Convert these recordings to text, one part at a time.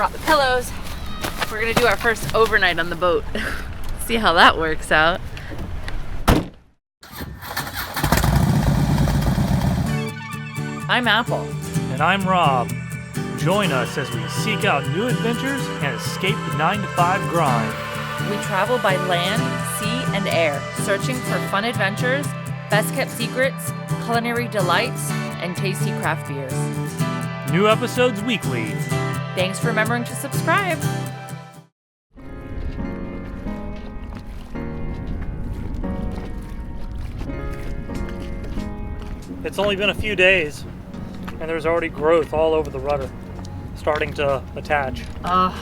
brought the pillows. We're gonna do our first overnight on the boat. See how that works out. I'm Apple. And I'm Rob. Join us as we seek out new adventures and escape the 9-to-5 grind. We travel by land, sea, and air, searching for fun adventures, best-kept secrets, culinary delights, and tasty craft beers. New episodes weekly. Thanks for remembering to subscribe. It's only been a few days, and there's already growth all over the rudder, starting to attach. I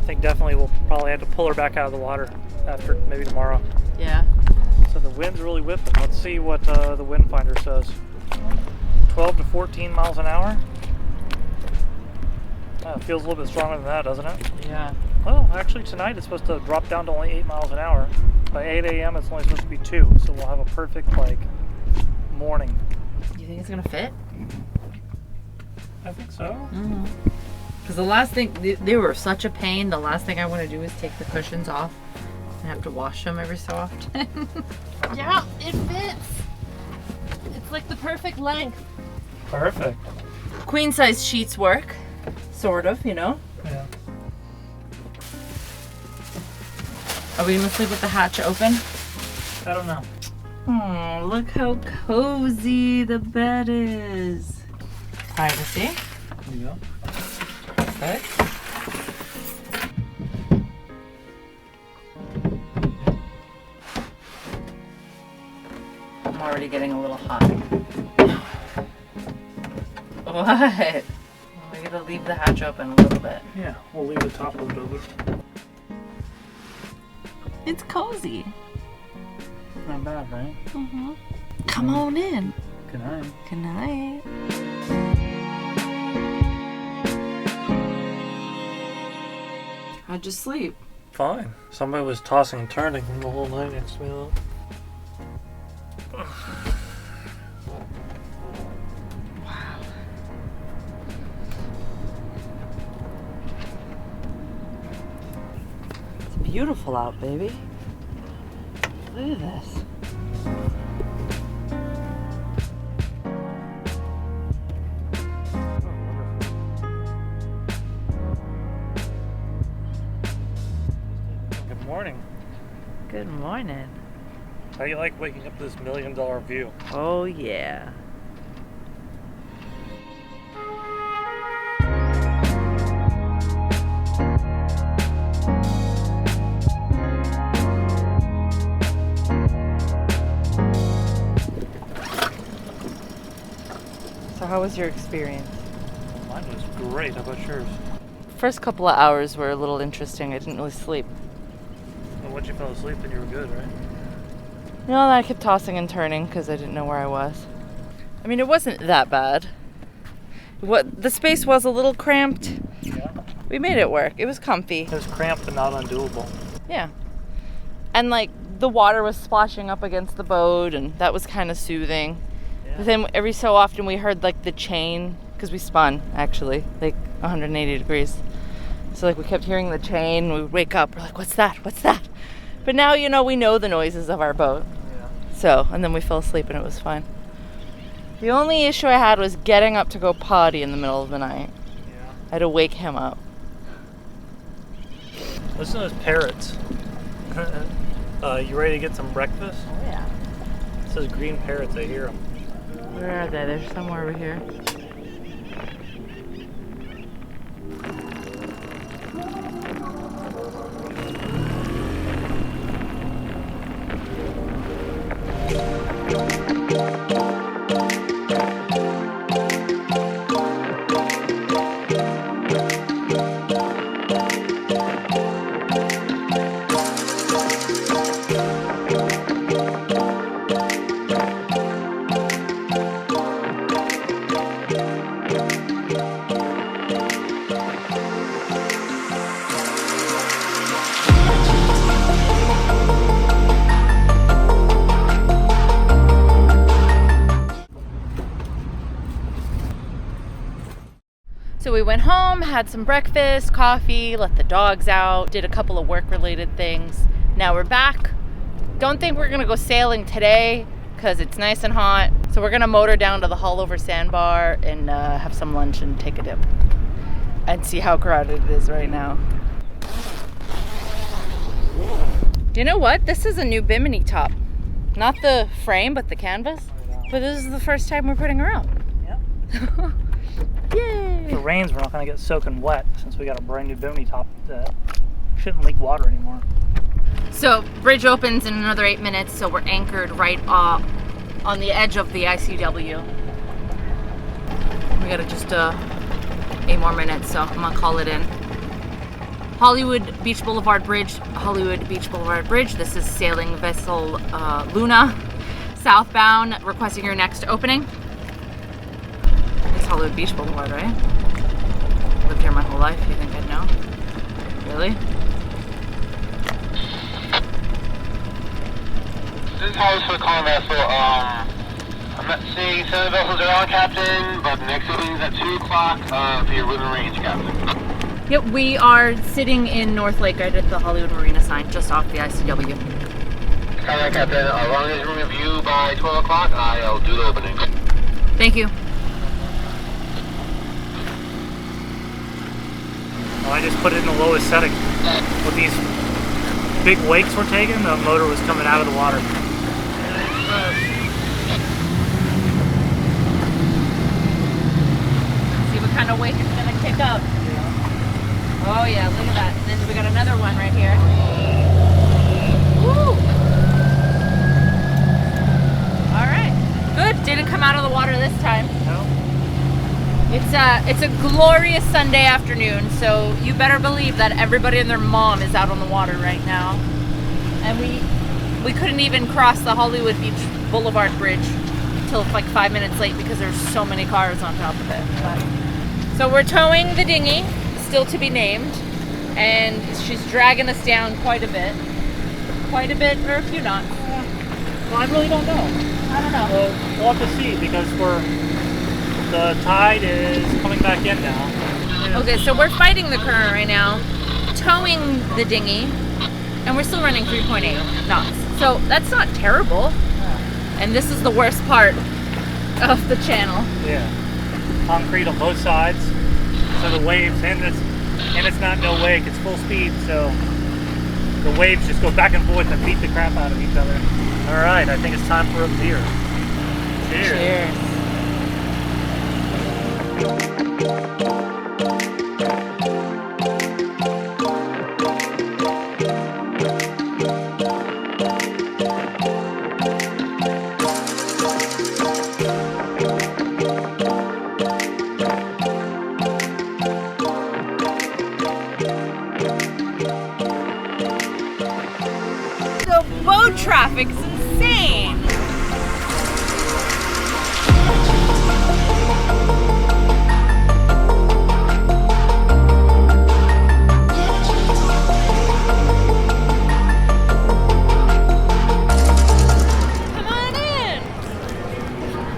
think definitely we'll probably have to pull her back out of the water after maybe tomorrow. Yeah. So the wind's really whipping. Let's see what the wind finder says. 12 to 14 miles an hour. It feels a little bit stronger than that, doesn't it? Yeah. Well, actually tonight it's supposed to drop down to only 8 miles an hour. By 8 a.m. it's only supposed to be 2, so we'll have a perfect morning. You think it's gonna fit? I think so. Because the last thing, they were such a pain. The last thing I want to do is take the cushions off and have to wash them every so often. Yeah, it fits. It's like the perfect length. Perfect. Queen size sheets work, sort of, you know. Yeah. Are we gonna sleep with the hatch open? I don't know. Oh, look how cozy the bed is. Privacy. There you go. Perfect. I'm already getting a little hot. What? We gotta leave the hatch open a little bit. Yeah, we'll leave the top of it open. It's cozy. Not bad, right? Come on in. Good night. Good night. How'd you sleep? Fine. Somebody was tossing and turning the whole night next to me though. Wow. It's beautiful out, baby. Look at this. Good morning. Good morning. How do you like waking up to this $1 million view? Oh, yeah. So how was your experience? Mine was great. How about yours? First couple of hours were a little interesting. I didn't really sleep. Well, once you fell asleep, then you were good, right? You know, I kept tossing and turning because I didn't know where I was. I mean, it wasn't that bad. The space was a little cramped. Yeah. We made it work. It was comfy. It was cramped but not undoable. Yeah. And the water was splashing up against the boat, and that was kind of soothing. Yeah. But then every so often we heard the chain, because we spun actually 180 degrees. So we kept hearing the chain. We would wake up. We're like, "What's that? What's that?" But now we know the noises of our boat. Yeah. So, and then we fell asleep and it was fine. The only issue I had was getting up to go potty in the middle of the night. Yeah. I had to wake him up. Listen to those parrots. You ready to get some breakfast? Oh yeah. It says green parrots. I hear them. Where are they? They're somewhere over here. we went home, had some breakfast, coffee, let the dogs out, did a couple of work-related things. Now we're back. Don't think we're gonna go sailing today because it's nice and hot. So we're gonna motor down to the Haulover Sandbar and have some lunch and take a dip and see how crowded it is right now. You know what? This is a new bimini top. Not the frame, but the canvas. But this is the first time we're putting her out. Yep. Yay! If it rains, we're not going to get soaking wet since we got a brand new bimini top that shouldn't leak water anymore. So bridge opens in another 8 minutes, so we're anchored right on the edge of the ICW. We got just 8 more minutes, so I'm gonna call it in. Hollywood Beach Boulevard Bridge, Hollywood Beach Boulevard Bridge. This is sailing vessel Luna, southbound, requesting your next opening. It's Hollywood Beach Boulevard, right? Lived here my whole life, you think I'd know? Really? This is Hollis for the calling vessel. I'm not seeing 7 vessels are on, Captain, but the next opening's at 2 o'clock for your River Range, Captain. Yep, we are sitting in North Lake right at the Hollywood Marina sign, just off the ICW. Alright, Captain. As long as you review by 12 o'clock, I'll do the opening. Thank you. Well, I just put it in the lowest setting. With these big wakes we're taking, the motor was coming out of the water. See what kind of wake it's gonna kick up. Oh yeah, look at that. And then we got another one right here. Woo! All right, good. Didn't come out of the water this time. No? It's a glorious Sunday afternoon, so you better believe that everybody and their mom is out on the water right now. And we couldn't even cross the Hollywood Beach Boulevard Bridge until like 5 minutes late because there's so many cars on top of it. So we're towing the dinghy, still to be named, and she's dragging us down quite a bit, or a few knots. Well, I really don't know. I don't know. We'll have to see because the tide is coming back in now. Okay, so we're fighting the current right now, towing the dinghy, and we're still running 3.8 knots. So that's not terrible. And this is the worst part of the channel. Yeah. Concrete on both sides. So the waves, and it's not no wake, it's full speed, so the waves just go back and forth and beat the crap out of each other. All right, I think it's time for a beer. Cheers. Cheers. The boat traffic's insane.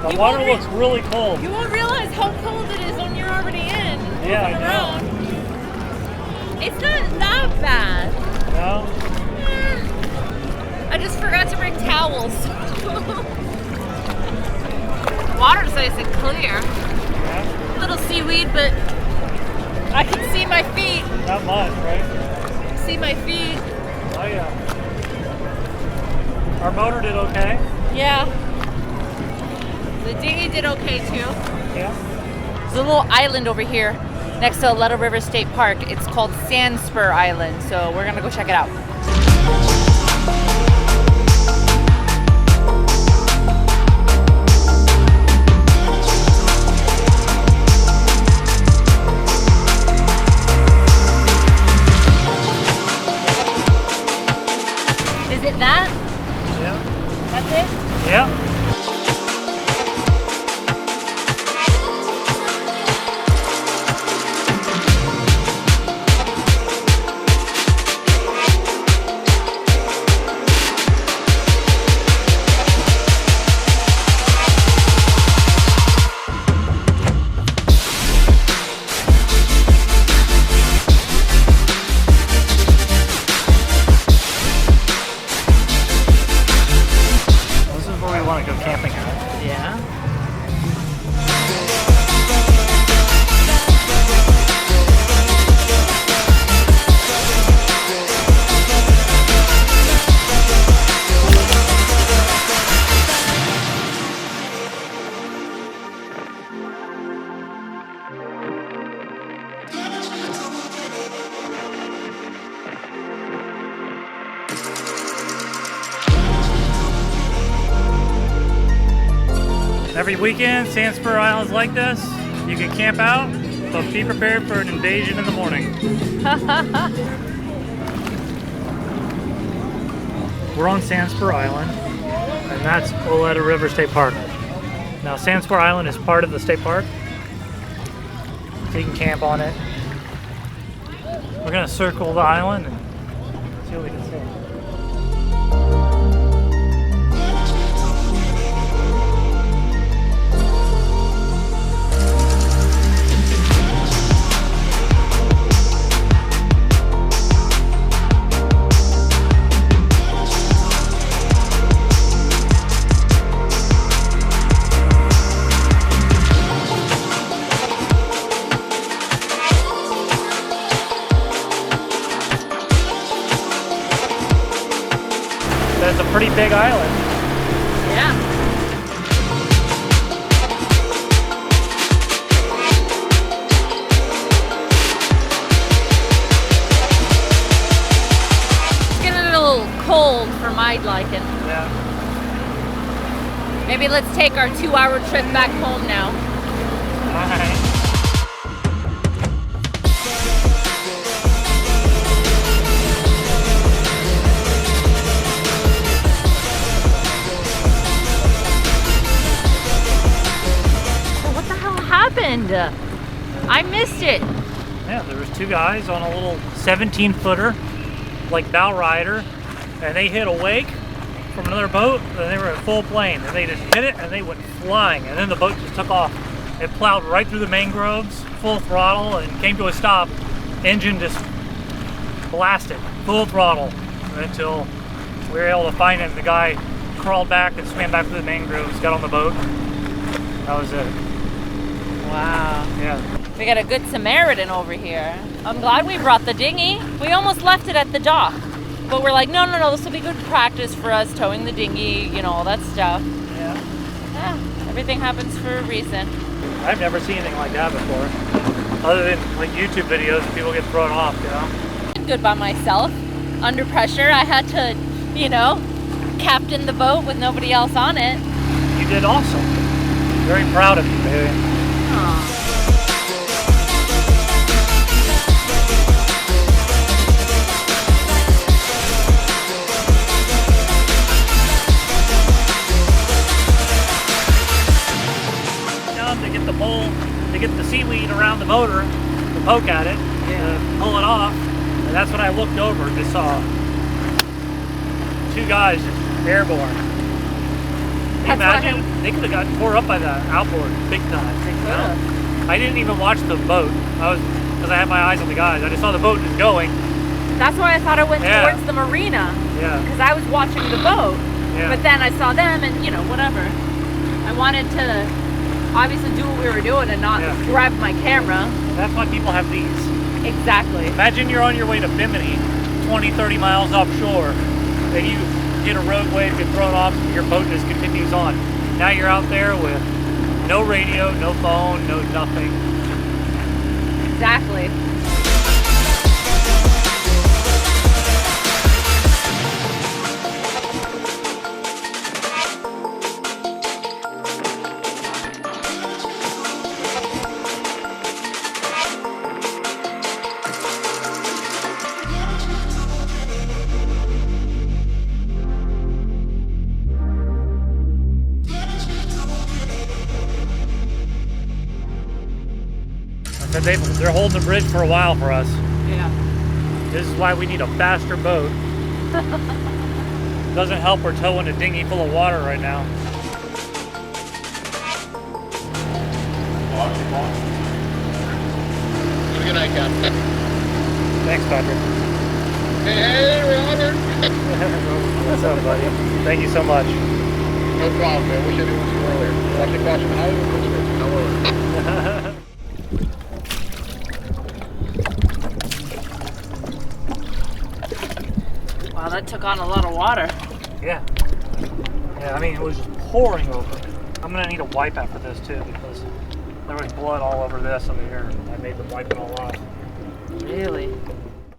The water looks really cold. You won't realize how cold it is when you're already in. Yeah, I know. Around. It's not that bad. No? I just forgot to bring towels. Water's nice and clear. Yeah. Little seaweed, but I can see my feet. Not much, right? See my feet. Oh yeah. Our motor did okay. Yeah. The dinghy did okay too. Yeah. There's a little island over here next to Little River State Park. It's called Sandspur Island, so we're gonna go check it out. Is it that? Yeah. That's it? Yeah. Every weekend, Sandspur Island's like this. You can camp out, but be prepared for an invasion in the morning. We're on Sandspur Island, and that's Oleta River State Park. Now, Sandspur Island is part of the state park, so you can camp on it. We're gonna circle the island and see what we can see. It's a pretty big island. Yeah. It's getting a little cold for my liking. Yeah. Maybe let's take our 2-hour trip back home now. Alright. I missed it. Yeah, there was 2 guys on a little 17-footer, like bow rider, and they hit a wake from another boat, and they were at full plane, and they just hit it, and they went flying, and then the boat just took off. It plowed right through the mangroves, full throttle, and came to a stop. Engine just blasted, full throttle, until we were able to find it, and the guy crawled back and swam back through the mangroves, got on the boat. That was it. Wow. Yeah. We got a good Samaritan over here. I'm glad we brought the dinghy. We almost left it at the dock. But we're like, no, this will be good practice for us, towing the dinghy, you know, all that stuff. Yeah. Yeah, everything happens for a reason. I've never seen anything like that before. Other than like YouTube videos and people get thrown off, you know? Good by myself. Under pressure, I had to, you know, captain the boat with nobody else on it. You did awesome. Very proud of you, baby. Aww. To get the seaweed around the motor, to poke at it, to pull it off, and that's when I looked over and just saw 2 guys just airborne. Can you imagine? They could have gotten tore up by the outboard big time. You know? I didn't even watch the boat. Because I had my eyes on the guys. I just saw the boat just going. That's why I thought I went towards the marina. Yeah. Because I was watching the boat. Yeah. But then I saw them and, you know, whatever. I wanted to obviously do what we were doing and not grab my camera. That's why people have these. Exactly. Imagine you're on your way to Bimini, 20, 30 miles offshore, and you hit a road wave, get thrown off, and your boat just continues on. Now you're out there with no radio, no phone, no nothing. Exactly. They're holding the bridge for a while for us. Yeah. This is why we need a faster boat. Doesn't help we're towing a dinghy full of water right now. Have a good night, Captain. Thanks, Patrick. Hey, Robert. What's up, buddy? Thank you so much. No problem, man. Wish I knew this earlier. Actually, catching the highway. No worries. Wow, that took on a lot of water. Yeah. Yeah, I mean, it was just pouring over. I'm gonna need a wipe after this too, because there was blood all over this over here. I made them wipe it all off. Really?